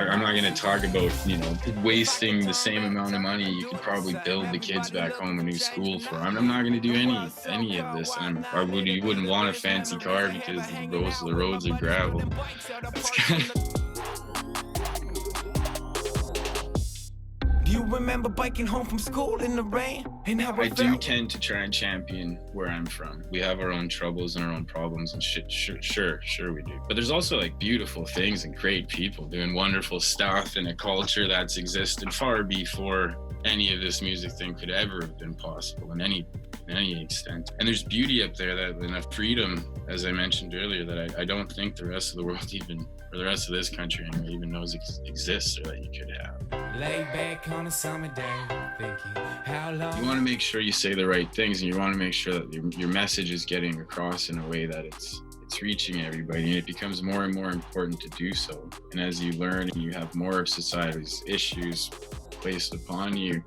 I'm not going to talk about, wasting the same amount of money you could probably build the kids back home a new school for. I'm not going to do any of this. You wouldn't want a fancy car because the roads are gravel. It's kind of... Do you remember biking home from school in the rain? And how I do tend to try and champion where I'm from. We have our own troubles and our own problems and shit. Sure we do. But there's also like beautiful things and great people doing wonderful stuff in a culture that's existed far before any of this music thing could ever have been possible in any extent. And there's beauty up there, that enough freedom, as I mentioned earlier, that I don't think the rest of the world even, or the rest of this country even knows exists or that you could have. Lay back on a summer day, thinking how long. You want to make sure you say the right things, and you want to make sure that your message is getting across in a way that it's reaching everybody, and it becomes more and more important to do so. And as you learn and you have more of society's issues placed upon you,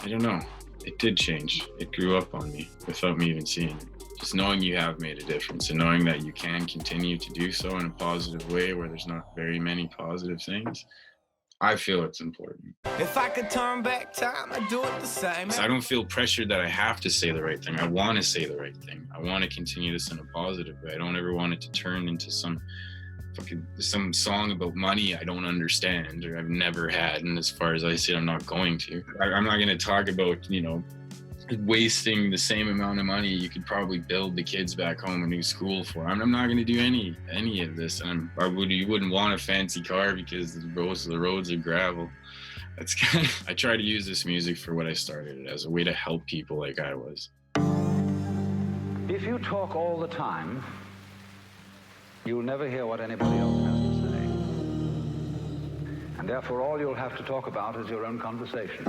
I don't know, it did change. It grew up on me without me even seeing it. Just knowing you have made a difference and knowing that you can continue to do so in a positive way where there's not very many positive things, I feel it's important. If I could turn back time, I'd do it the same. So I don't feel pressured that I have to say the right thing. I want to say the right thing. I want to continue this in a positive way. I don't ever want it to turn into some song about money I don't understand or I've never had, and as far as I see it, I'm not going to. I'm not going to talk about, wasting the same amount of money you could probably build the kids back home a new school for. I'm not going to do any of this. You wouldn't want a fancy car because the roads are gravel. That's kind of, I try to use this music for what I started it as, a way to help people like I was. If you talk all the time, you'll never hear what anybody else has to say. And therefore, all you'll have to talk about is your own conversation.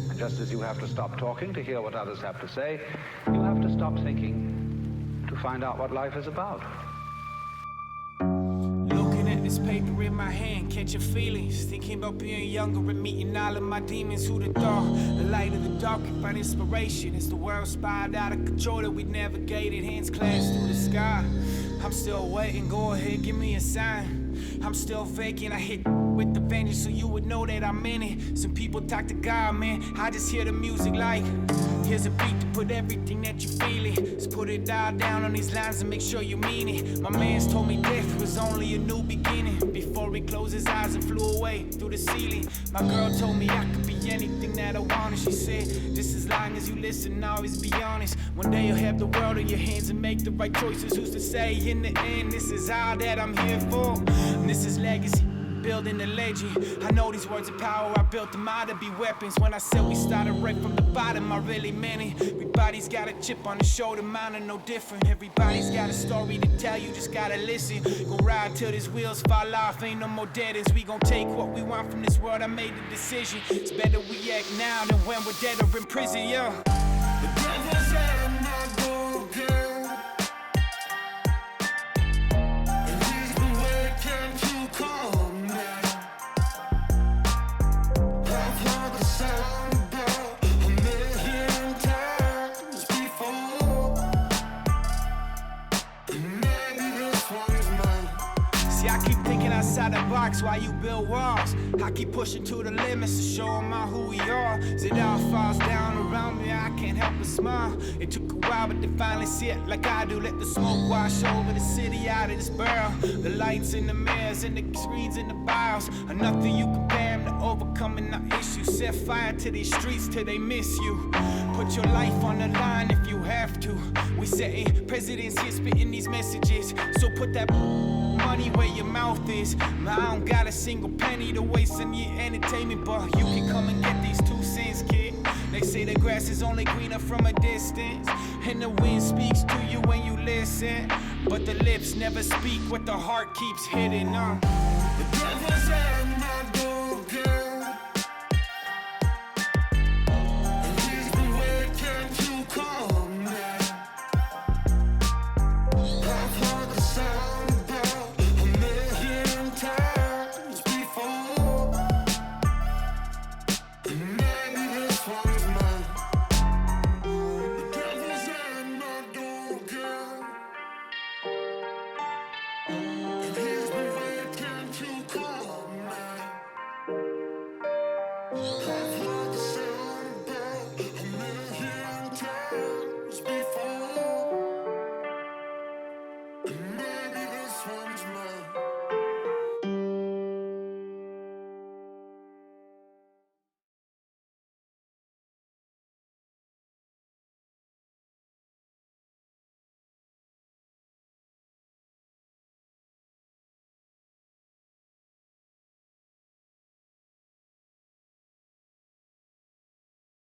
And just as you have to stop talking to hear what others have to say, you have to stop thinking to find out what life is about. Looking at this paper in my hand, catching feelings, thinking about being younger and meeting all of my demons. Who'd have thought the light of the dark can find inspiration as the world spiraled out of control that we navigated, hands clasped through the sky. I'm still waiting, go ahead, give me a sign. I'm still vacant, I hit with the vengeance so you would know that I'm in it. Some people talk to God, man, I just hear the music like, here's a beat to put everything that you feeling. Just put it all down on these lines and make sure you mean it. My man's told me death was only a new beginning. Before he closed his eyes and flew away through the ceiling. My girl told me I could be anything that I wanted. She said, just as long as you listen, always be honest. One day you'll have the world in your hands and make the right choices. Who's to say in the end, this is all that I'm here for. And this is legacy, building a legend. I know these words of power, I built them out to be weapons. When I said we started right from the bottom, I really meant it. Everybody's got a chip on the shoulder, mine are no different. Everybody's got a story to tell, you just gotta listen. Go ride till these wheels fall off, ain't no more dead ends. We gon' take what we want from this world, I made the decision. It's better we act now than when we're dead or in prison, yeah. The devil's at my door, girl. Outside the box while you build walls. I keep pushing to the limits to show them all who we are. As it all falls down around me, I can't help but smile. It took a while, but they finally see it like I do. Let the smoke wash over the city out of this barrel. The lights in the mirrors and the screens in the bios are nothing you compare them to overcoming our issues. Set fire to these streets till they miss you. Put your life on the line if you have to. We setting presidents here spitting these messages. So put that money where your mouth is. I don't got a single penny to waste on your entertainment, but you can come and get these 2 cents, kid. They say the grass is only greener from a distance, and the wind speaks to you when you listen, but the lips never speak what the heart keeps hitting on. The devil's at my door, girl. And he's been waiting to come now. I've heard the sound about a million times before, and maybe this one's mine. The devil's at my door, girl. That's